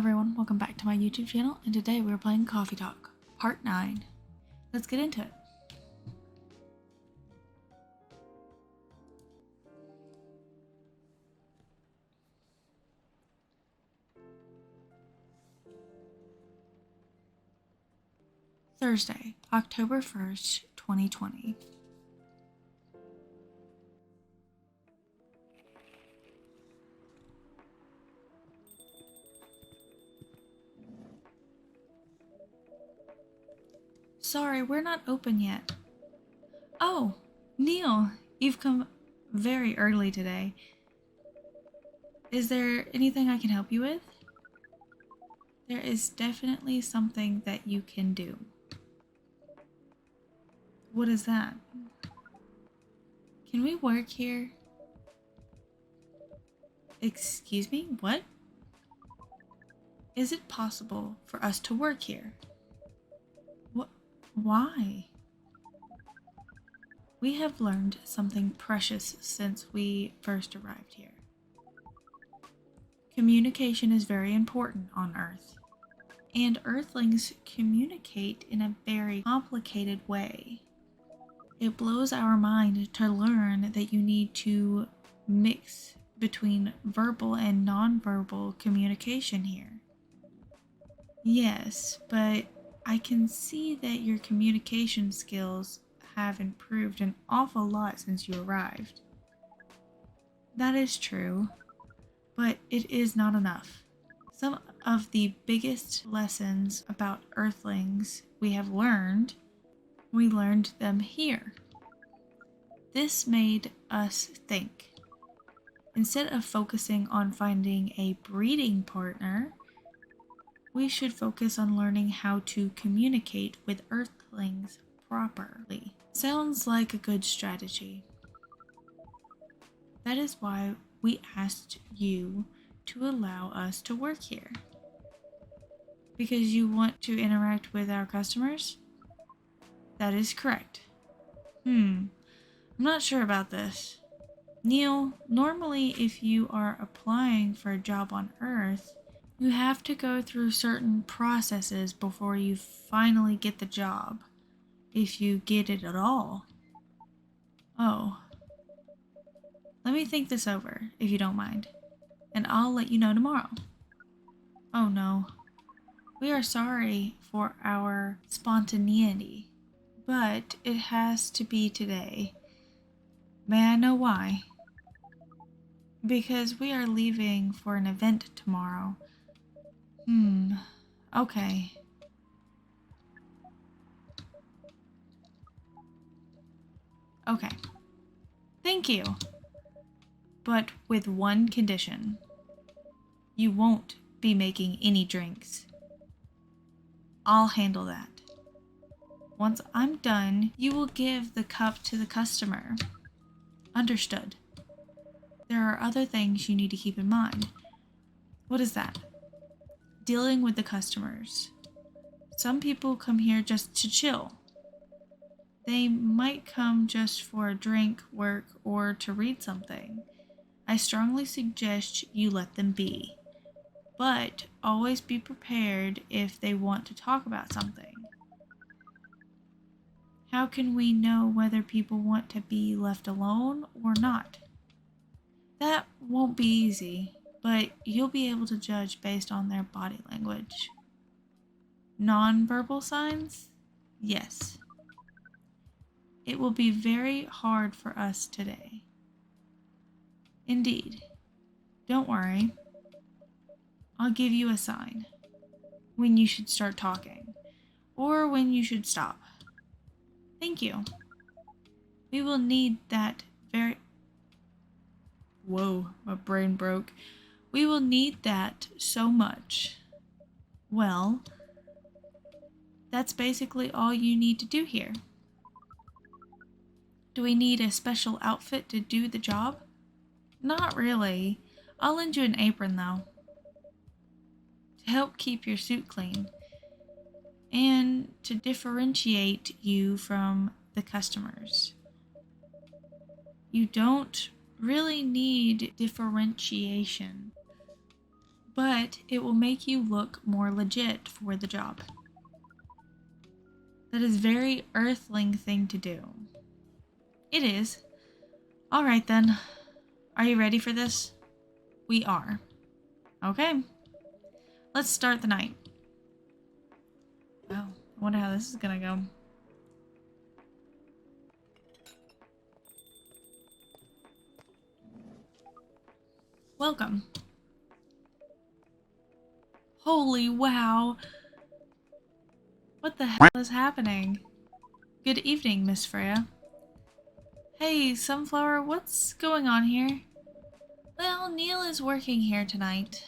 everyone, welcome back to my YouTube channel, and today we're playing Coffee Talk, Part 9. Let's get into it. Thursday, October 1st, 2020. Sorry, we're not open yet. Oh, Neil, you've come very early today. Is there anything I can help you with? There is definitely something that you can do. What is that? Can we work here? Excuse me, what? Is it possible for us to work here? Why? We have learned something precious since we first arrived here. Communication is very important on Earth, and Earthlings communicate in a very complicated way. It blows our mind to learn that you need to mix between verbal and nonverbal communication here. Yes, but I can see that your communication skills have improved an awful lot since you arrived. That is true, but it is not enough. Some of the biggest lessons about Earthlings we learned them here. This made us think. Instead of focusing on finding a breeding partner, we should focus on learning how to communicate with Earthlings properly. Sounds like a good strategy. That is why we asked you to allow us to work here. Because you want to interact with our customers? That is correct. I'm not sure about this. Neil, normally if you are applying for a job on Earth, you have to go through certain processes before you finally get the job, if you get it at all. Oh. Let me think this over, if you don't mind, and I'll let you know tomorrow. Oh no. We are sorry for our spontaneity, but it has to be today. May I know why? Because we are leaving for an event tomorrow. Okay. Okay. Thank you. But with one condition. You won't be making any drinks. I'll handle that. Once I'm done, you will give the cup to the customer. Understood. There are other things you need to keep in mind. What is that? Dealing with the customers. Some people come here just to chill. They might come just for a drink, work, or to read something. I strongly suggest you let them be. But always be prepared if they want to talk about something. How can we know whether people want to be left alone or not? That won't be easy, but you'll be able to judge based on their body language. Non-verbal signs? Yes. It will be very hard for us today. Indeed. Don't worry. I'll give you a sign when you should start talking, or when you should stop. Thank you. We will need that Whoa, my brain broke. We will need that so much. Well, that's basically all you need to do here. Do we need a special outfit to do the job? Not really. I'll lend you an apron though, to help keep your suit clean, and to differentiate you from the customers. You don't really need differentiation. but it will make you look more legit for the job. That is very Earthling thing to do. It is. All right then. Are you ready for this? We are. Okay. Let's start the night. Wow. I wonder how this is gonna go. Welcome. Holy wow. What the hell is happening? Good evening, Miss Freya. Hey, Sunflower, what's going on here? Well, Neil is working here tonight.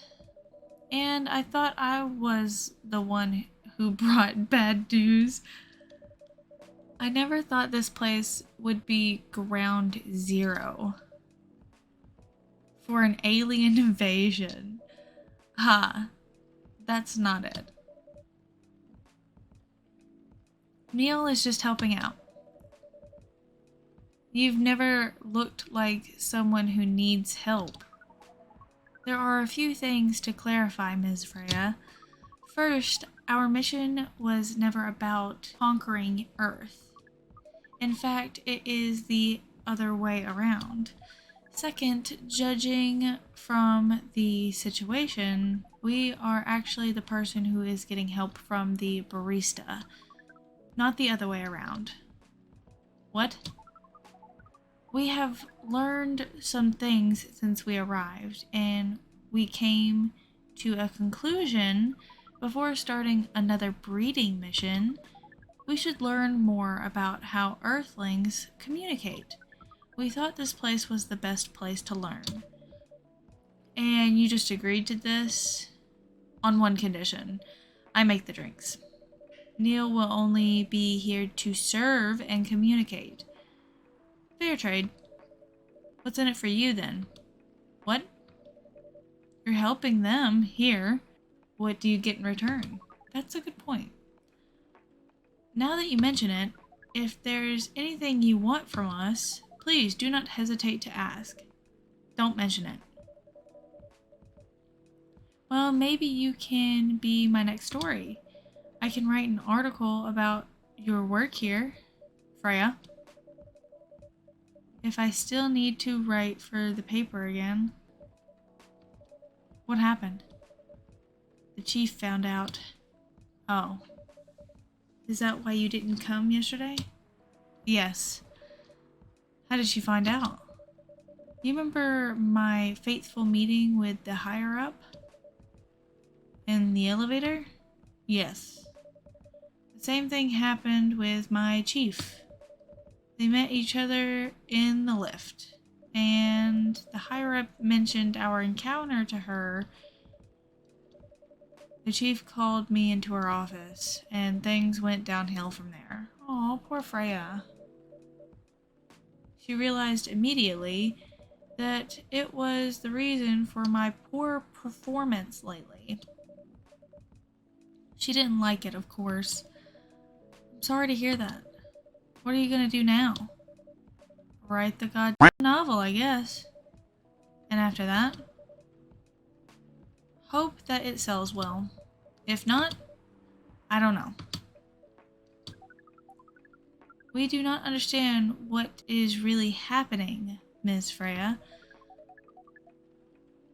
And I thought I was the one who brought bad news. I never thought this place would be ground zero for an alien invasion. Ha, that's not it. Neil is just helping out. You've never looked like someone who needs help. There are a few things to clarify, Ms. Freya. First, our mission was never about conquering Earth. In fact, it is the other way around. Second, judging from the situation, we are actually the person who is getting help from the barista, not the other way around. What? We have learned some things since we arrived, and we came to a conclusion before starting another breeding mission. We should learn more about how Earthlings communicate. We thought this place was the best place to learn. And you just agreed to this on one condition. I make the drinks. Neil will only be here to serve and communicate. Fair trade. What's in it for you then? What? You're helping them here. What do you get in return? That's a good point. Now that you mention it, if there's anything you want from us, please do not hesitate to ask. Don't mention it. Well, maybe you can be my next story. I can write an article about your work here, Freya. If I still need to write for the paper again. What happened? The chief found out. Oh. Is that why you didn't come yesterday? Yes. How did she find out? You remember my fateful meeting with the higher up? In the elevator? Yes. The same thing happened with my chief. They met each other in the lift, and the higher up mentioned our encounter to her. The chief called me into her office, and things went downhill from there. Oh, poor Freya. She realized immediately that it was the reason for my poor performance lately. She didn't like it, of course. I'm sorry to hear that. What are you gonna do now? Write the goddamn novel, I guess. And after that, hope that it sells well. If not, I don't know. We do not understand what is really happening, Ms. Freya,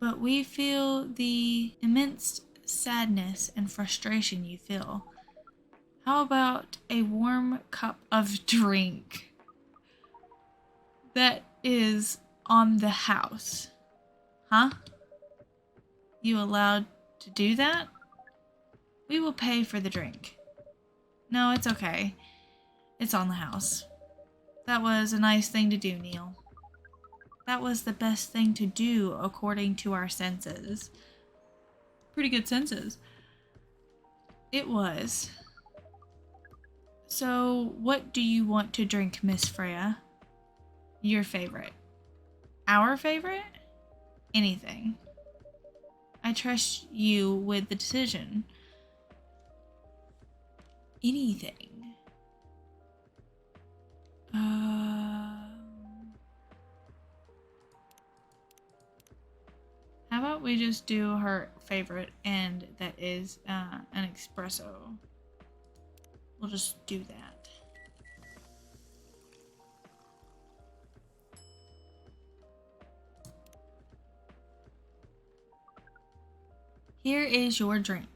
but we feel the immense sadness and frustration you feel. How about a warm cup of drink that is on the house? Huh? You allowed to do that? We will pay for the drink. No, it's okay. It's on the house. That was a nice thing to do, Neil. That was the best thing to do according to our senses. Pretty good senses. It was. So, what do you want to drink, Miss Freya? Your favorite. Our favorite? Anything. I trust you with the decision. Anything. How about we just do her favorite, and that is an espresso. We'll just do that. Here is your drink.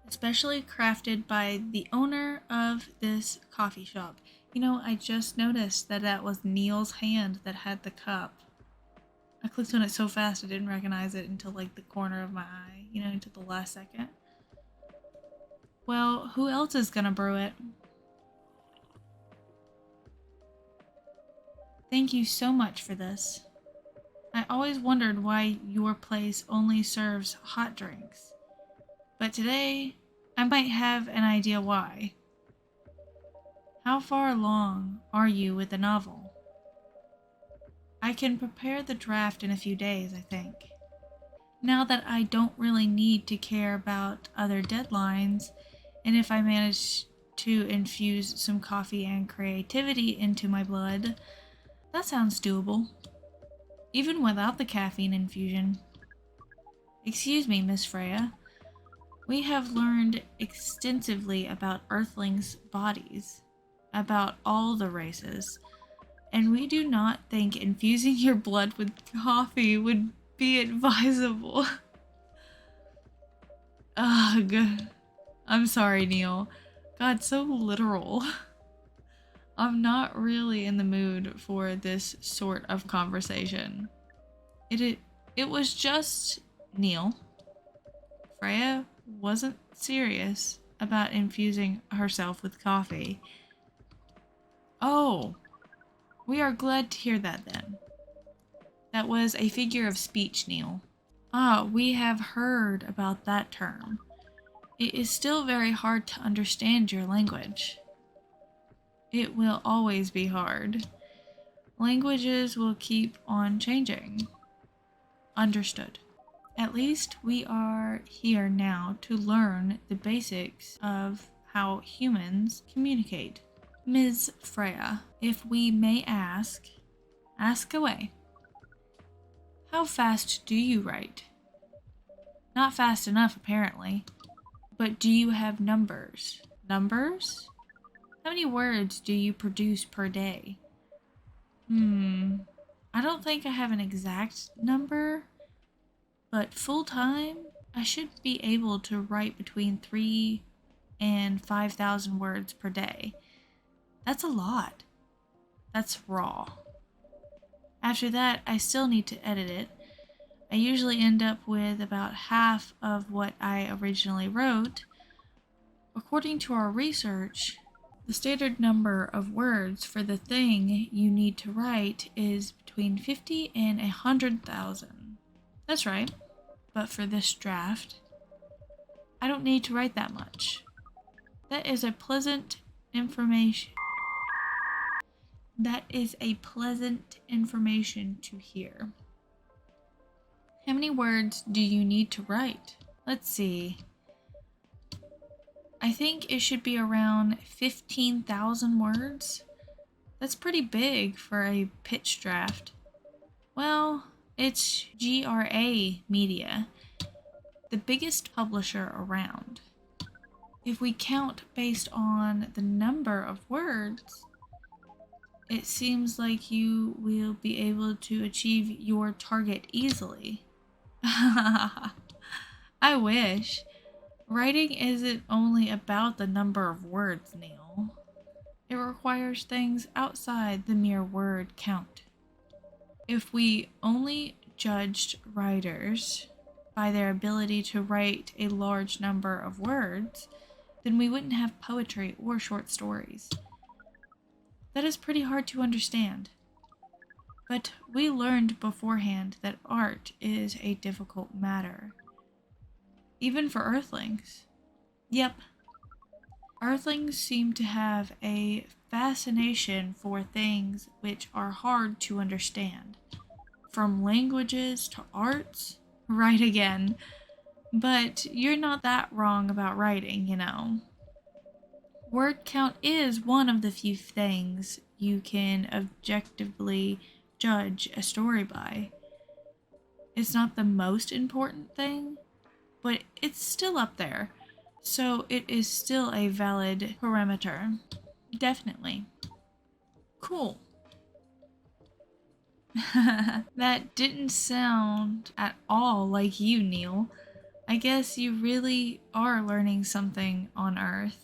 Especially crafted by the owner of this coffee shop. You know, I just noticed that that was Neil's hand that had the cup. I clicked on it so fast I didn't recognize it until like the corner of my eye, you know, until the last second. Well, who else is gonna brew it? Thank you so much for this. I always wondered why your place only serves hot drinks. But today, I might have an idea why. How far along are you with the novel? I can prepare the draft in a few days, I think. Now that I don't really need to care about other deadlines, and if I manage to infuse some coffee and creativity into my blood, that sounds doable. Even without the caffeine infusion. Excuse me, Miss Freya. We have learned extensively about Earthlings' bodies, about all the races, and we do not think infusing your blood with coffee would be advisable. Ugh. I'm sorry, Neil. God, so literal. I'm not really in the mood for this sort of conversation. It was just Neil. Freya wasn't serious about infusing herself with coffee. Oh, we are glad to hear that then. That was a figure of speech, Neil. Ah, we have heard about that term. It is still very hard to understand your language. It will always be hard. Languages will keep on changing. Understood. At least we are here now to learn the basics of how humans communicate. Ms. Freya, if we may ask away. How fast do you write? Not fast enough, apparently. But do you have numbers? Numbers? How many words do you produce per day? I don't think I have an exact number. But full-time, I should be able to write between 3 and 5,000 words per day. That's a lot. That's raw. After that, I still need to edit it. I usually end up with about half of what I originally wrote. According to our research, the standard number of words for the thing you need to write is between 50 and 100,000. That's right. But for this draft, I don't need to write that much. That is a pleasant information. That is a pleasant information to hear. How many words do you need to write? Let's see. I think it should be around 15,000 words. That's pretty big for a pitch draft. Well, it's GRA Media, the biggest publisher around. If we count based on the number of words, it seems like you will be able to achieve your target easily. I wish. Writing isn't only about the number of words, Neil. It requires things outside the mere word count. If we only judged writers by their ability to write a large number of words, then we wouldn't have poetry or short stories. That is pretty hard to understand. But we learned beforehand that art is a difficult matter. Even for Earthlings. Yep. Earthlings seem to have a fascination for things which are hard to understand. From languages to arts. Right again. But you're not that wrong about writing, you know. Word count is one of the few things you can objectively judge a story by. It's not the most important thing, but it's still up there. So it is still a valid parameter. Definitely. Cool. That didn't sound at all like you, Neil. I guess you really are learning something on Earth.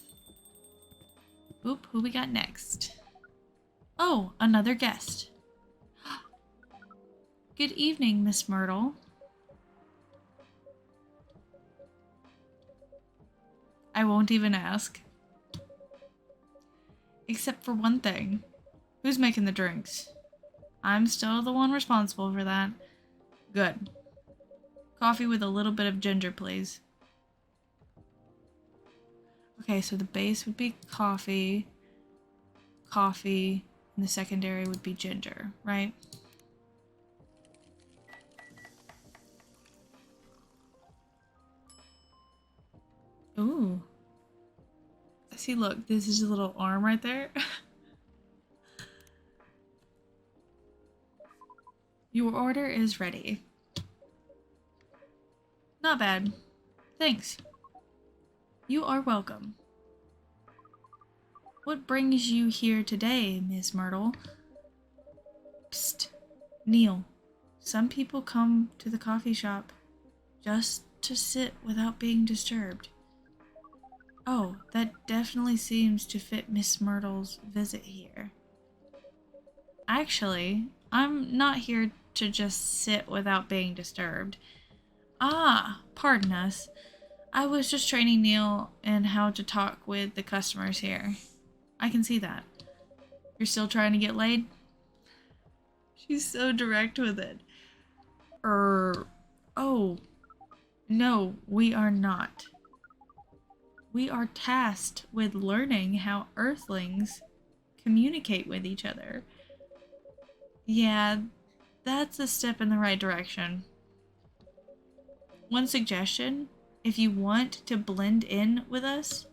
Oop, who we got next? Oh, another guest. Good evening, Miss Myrtle. I won't even ask. Except for one thing. Who's making the drinks? I'm still the one responsible for that. Good. Coffee with a little bit of ginger, please. Okay, so the base would be coffee, and the secondary would be ginger, right? Ooh. See, look, this is a little arm right there. Your order is ready. Not bad. Thanks. You are welcome. What brings you here today, Miss Myrtle? Psst. Neil. Some people come to the coffee shop just to sit without being disturbed. Oh, that definitely seems to fit Miss Myrtle's visit here. Actually, I'm not here to just sit without being disturbed. Ah, pardon us. I was just training Neil in how to talk with the customers here. I can see that. You're still trying to get laid? She's so direct with it. Oh. No, we are not. We are tasked with learning how Earthlings communicate with each other. Yeah, that's a step in the right direction. One suggestion, if you want to blend in with us,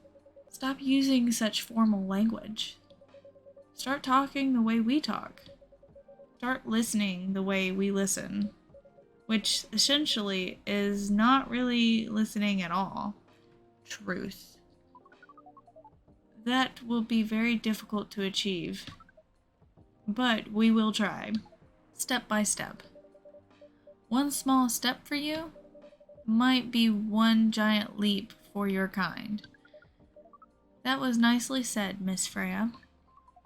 stop using such formal language. Start talking the way we talk. Start listening the way we listen, which essentially is not really listening at all. Truth. That will be very difficult to achieve, but we will try, step by step. One small step for you might be one giant leap for your kind. That was nicely said, Miss Freya.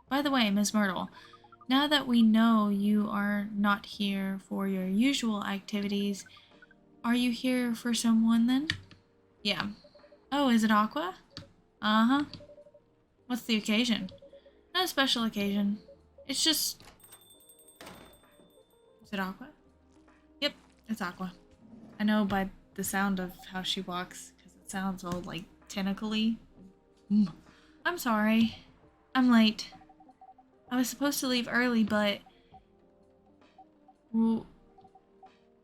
By the way, Miss Myrtle, now that we know you are not here for your usual activities, are you here for someone then? Yeah. Oh, is it Aqua? Uh-huh. What's the occasion? No special occasion. It's just... Is it Aqua? Yep, it's Aqua. I know by the sound of how she walks, because it sounds all, like, tentacly. I'm sorry. I'm late. I was supposed to leave early, but...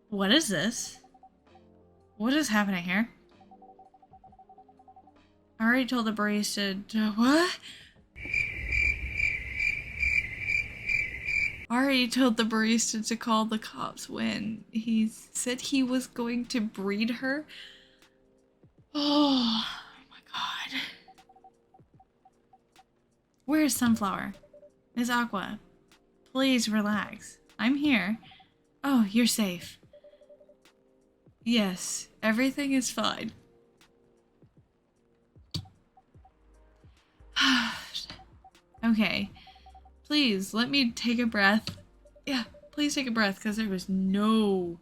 What is this? What is happening here? I already told the barista to... What? I already told the barista to call the cops when he said he was going to breed her. Oh my god. Where's Sunflower? Miss Aqua, please relax. I'm here. Oh, you're safe. Yes, everything is fine. Okay. Please, let me take a breath. Yeah, please take a breath, because there was no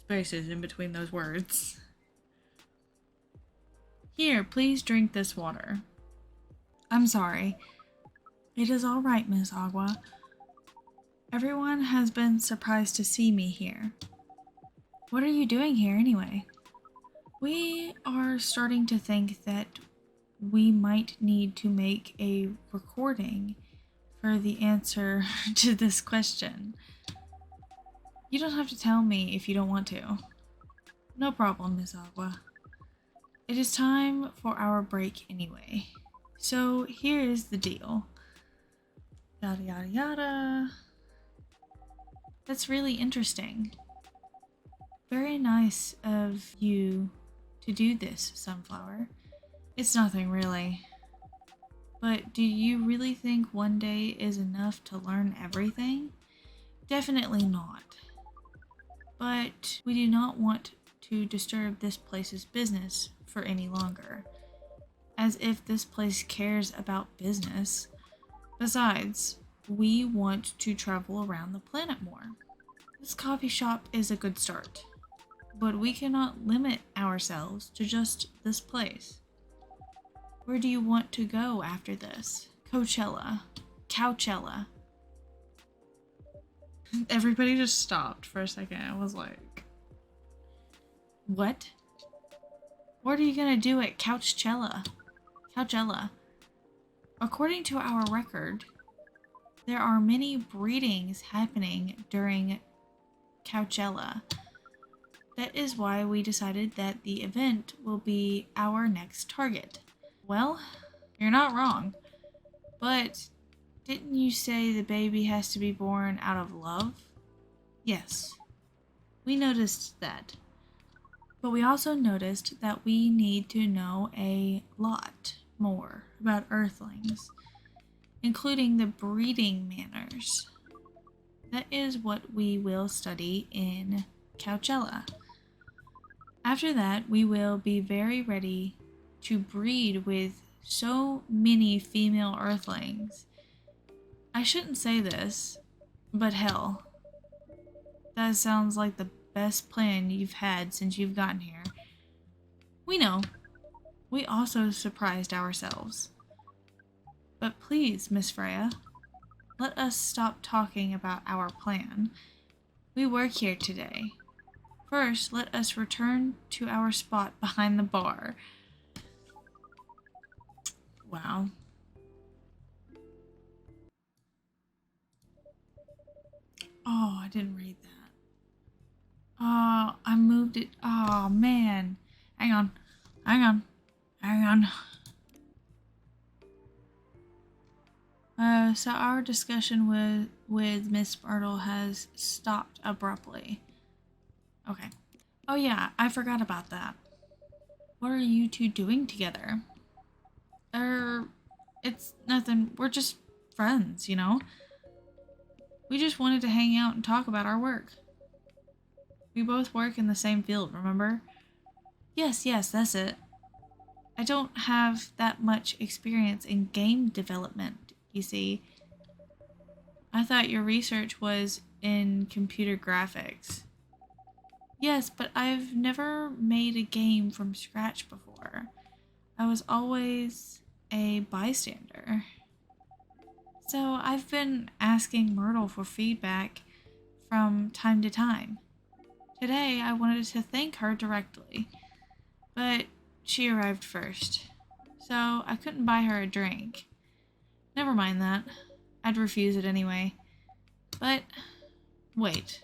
spaces in between those words. Here, please drink this water. I'm sorry. It is all right, Miss Agua. Everyone has been surprised to see me here. What are you doing here, anyway? We are starting to think that we might need to make a recording for the answer to this question. You don't have to tell me if you don't want to. No problem, Miss Agua. It is time for our break anyway. So here is the deal. Yada yada yada. That's really interesting. Very nice of you to do this, Sunflower. It's nothing really. But do you really think one day is enough to learn everything? Definitely not. But we do not want to disturb this place's business for any longer. As if this place cares about business. Besides, we want to travel around the planet more. This coffee shop is a good start, but we cannot limit ourselves to just this place. Where do you want to go after this? Coachella. Couchella. Everybody just stopped for a second. I was like, what? What are you gonna do at Couchella? Couchella. According to our record, there are many breedings happening during Couchella. That is why we decided that the event will be our next target. Well, you're not wrong. But didn't you say the baby has to be born out of love? Yes, we noticed that. But we also noticed that we need to know a lot more about Earthlings, including the breeding manners. That is what we will study in Couchella. After that, we will be very ready to breed with so many female Earthlings. I shouldn't say this, but hell, that sounds like the best plan you've had since you've gotten here. We know. We also surprised ourselves. But please, Miss Freya, let us stop talking about our plan. We work here today. First, let us return to our spot behind the bar. Wow. Oh, I didn't read that. Oh, I moved it. Oh, man. Hang on. Hang on. Hang on. So our discussion with Miss Myrtle has stopped abruptly. Okay. Oh yeah, I forgot about that. What are you two doing together? It's nothing. We're just friends, you know? We just wanted to hang out and talk about our work. We both work in the same field, remember? Yes, that's it. I don't have that much experience in game development, you see. I thought your research was in computer graphics. Yes, but I've never made a game from scratch before. I was always a bystander. So I've been asking Myrtle for feedback from time to time. Today I wanted to thank her directly, but she arrived first, so I couldn't buy her a drink. Never mind that. I'd refuse it anyway. But wait,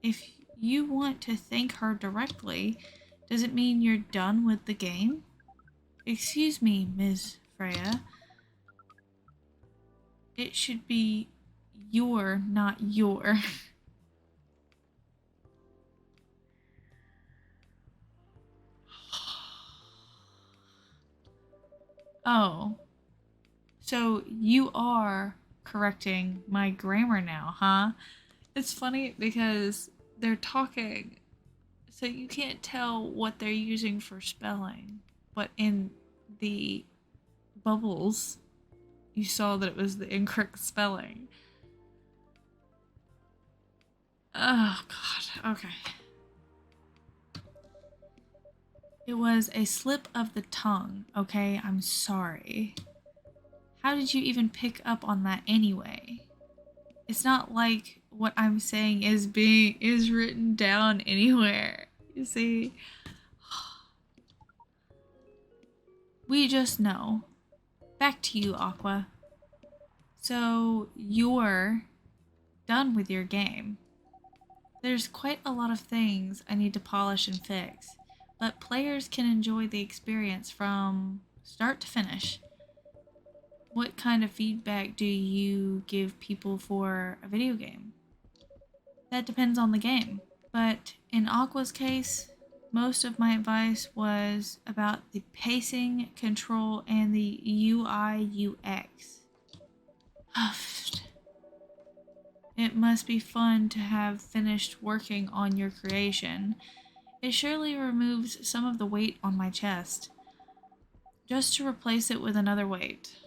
if you want to thank her directly, does it mean you're done with the game? Excuse me, Ms. Freya. It should be your, not your. Oh, so you are correcting my grammar now, huh? It's funny because they're talking, so you can't tell what they're using for spelling, but in the bubbles, you saw that it was the incorrect spelling. Oh, God. Okay. It was a slip of the tongue, okay? I'm sorry. How did you even pick up on that anyway? It's not like what I'm saying is written down anywhere. You see? We just know. Back to you, Aqua. So, you're done with your game. There's quite a lot of things I need to polish and fix, but players can enjoy the experience from start to finish. What kind of feedback do you give people for a video game? That depends on the game, But in Aqua's case, most of my advice was about the pacing, control, and the UI UX. Huffed. It must be fun to have finished working on your creation. It surely removes some of the weight on my chest, just to replace it with another weight.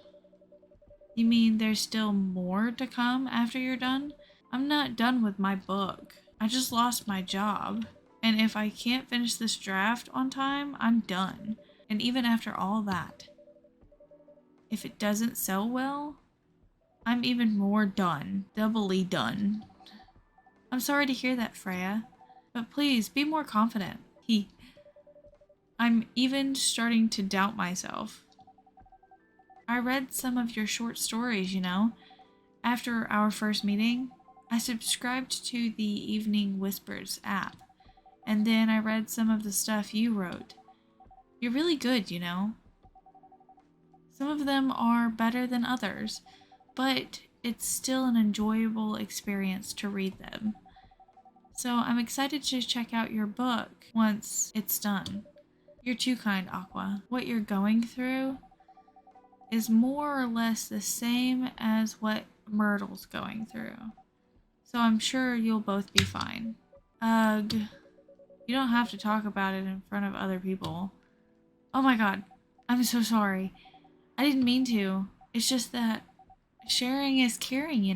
You mean there's still more to come after you're done? I'm not done with my book. I just lost my job. And if I can't finish this draft on time, I'm done. And even after all that, if it doesn't sell well, I'm even more done. Doubly done. I'm sorry to hear that, Freya. But please, be more confident. I'm even starting to doubt myself. I read some of your short stories, After our first meeting, I subscribed to the Evening Whispers app, and then I read some of the stuff you wrote. You're really good, Some of them are better than others, but it's still an enjoyable experience to read them. So I'm excited to check out your book once it's done. You're too kind, Aqua. What you're going through is more or less the same as what Myrtle's going through. So I'm sure you'll both be fine. Ugh. You don't have to talk about it in front of other people. Oh my god. I'm so sorry. I didn't mean to. It's just that sharing is caring,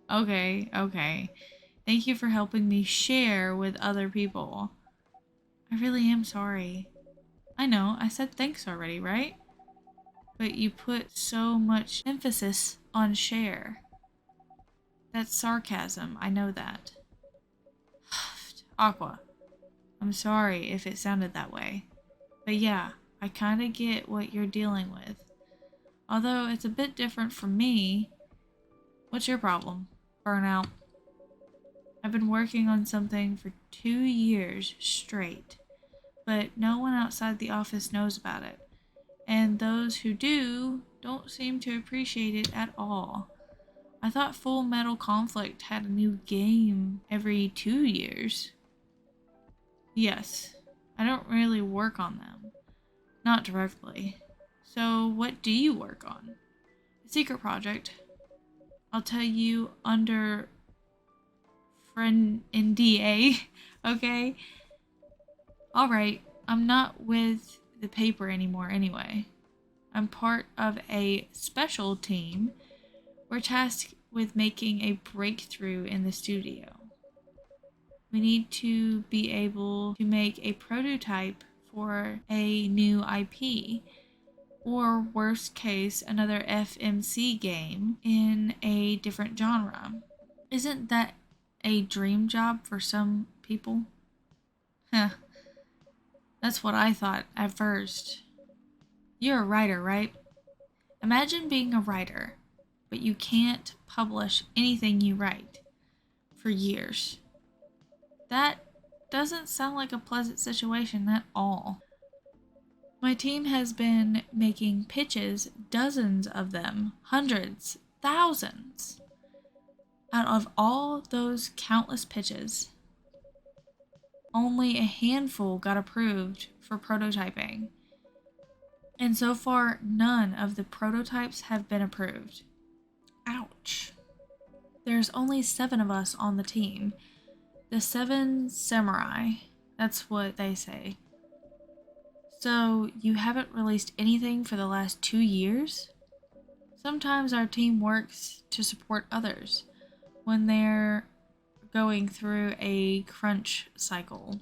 Okay. Thank you for helping me share with other people. I really am sorry. I know, I said thanks already, right? But you put so much emphasis on share. That's sarcasm, I know that. Aqua, I'm sorry if it sounded that way. But yeah, I kinda get what you're dealing with. Although it's a bit different from me. What's your problem? Burnout. I've been working on something for 2 years straight, but no one outside the office knows about it. And those who do don't seem to appreciate it at all. I thought Full Metal Conflict had a new game every 2 years. Yes, I don't really work on them. Not directly. So what do you work on? A secret project. I'll tell you under friend NDA, okay? Alright, I'm not with the paper anymore anyway. I'm part of a special team. We're tasked with making a breakthrough in the studio. We need to be able to make a prototype for a new IP, or worst case, another FMC game in a different genre. Isn't that a dream job for some people? Huh. That's what I thought at first. You're a writer, right? Imagine being a writer, but you can't publish anything you write for years. That doesn't sound like a pleasant situation at all. My team has been making pitches, dozens of them, hundreds, thousands. Out of all those countless pitches, only a handful got approved for prototyping. And so far, none of the prototypes have been approved. Ouch. There's only 7 of us on the team. The 7 samurai. That's what they say. So, you haven't released anything for the last 2 years? Sometimes our team works to support others when they're going through a crunch cycle.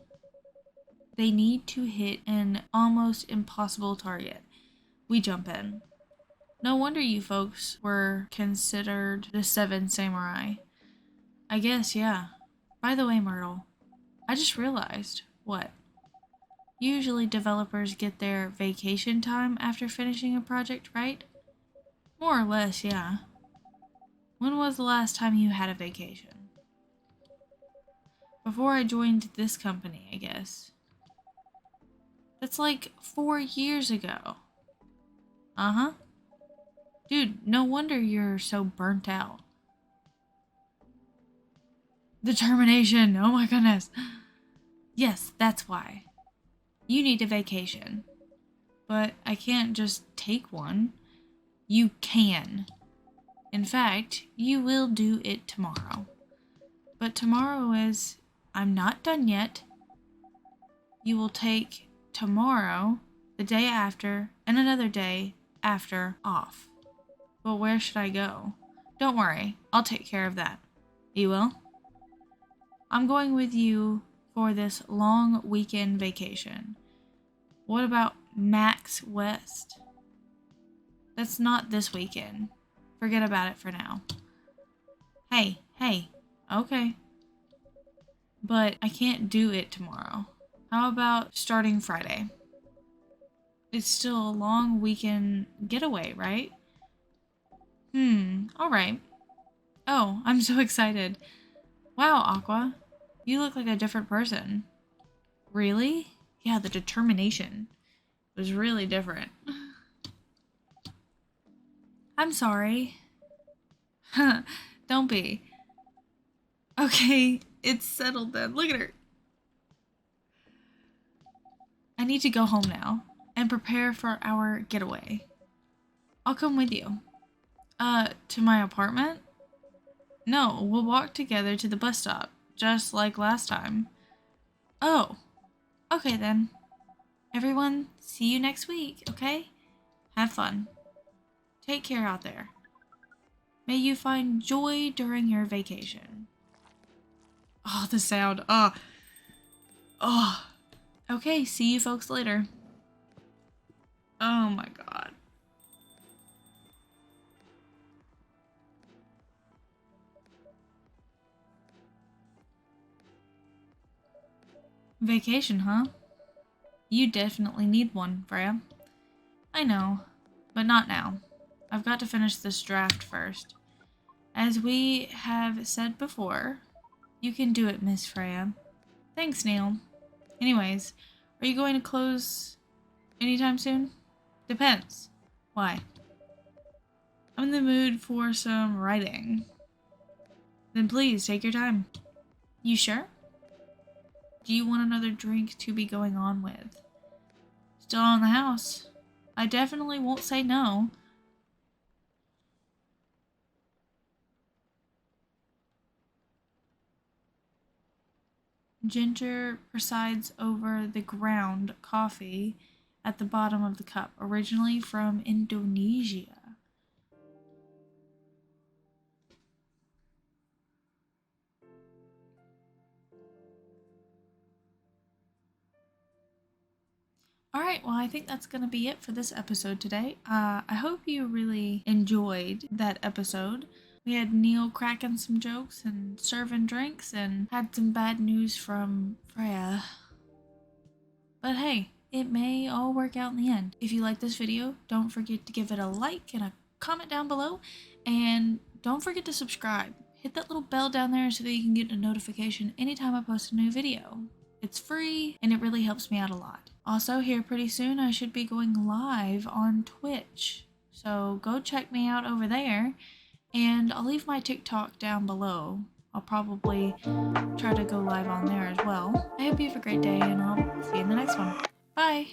They need to hit an almost impossible target. We jump in. No wonder you folks were considered the 7 samurai. I guess, yeah. By the way, Myrtle, I just realized. What? Usually developers get their vacation time after finishing a project, right? More or less, yeah. When was the last time you had a vacation? Before I joined this company, I guess. That's like 4 years ago. Uh-huh. Dude, no wonder you're so burnt out. Determination. Oh my goodness. Yes, that's why. You need a vacation. But I can't just take one. You can. In fact, you will do it tomorrow. But tomorrow is... I'm not done yet. You will take tomorrow, the day after, and another day after off. But where should I go? Don't worry, I'll take care of that. You will? I'm going with you for this long weekend vacation. What about Max West? That's not this weekend. Forget about it for now. Hey, okay. But I can't do it tomorrow. How about starting Friday? It's still a long weekend getaway, right? Alright. Oh, I'm so excited. Wow, Aqua. You look like a different person. Really? Yeah, the determination was really different. I'm sorry. Don't be. Okay, it's settled then. Look at her. I need to go home now and prepare for our getaway. I'll come with you. To my apartment? No, we'll walk together to the bus stop, just like last time. Oh, okay then. Everyone, see you next week, okay? Have fun. Take care out there. May you find joy during your vacation. Oh, the sound. Oh. Okay, see you folks later. Oh my god. Vacation, huh? You definitely need one, Freya. I know, but not now. I've got to finish this draft first. As we have said before, you can do it, Miss Freya. Thanks, Neil. Anyways, are you going to close anytime soon? Depends. Why? I'm in the mood for some writing. Then please, take your time. You sure? Do you want another drink to be going on with? Still on the house. I definitely won't say no. Ginger presides over the ground coffee at the bottom of the cup, originally from Indonesia. Alright, well, I think that's going to be it for this episode today. I hope you really enjoyed that episode. We had Neil cracking some jokes and serving drinks and had some bad news from Freya. But hey, it may all work out in the end. If you like this video, don't forget to give it a like and a comment down below. And don't forget to subscribe. Hit that little bell down there so that you can get a notification anytime I post a new video. It's free and it really helps me out a lot. Also, here pretty soon I should be going live on Twitch. So go check me out over there. And I'll leave my TikTok down below. I'll probably try to go live on there as well. I hope you have a great day and I'll see you in the next one. Bye!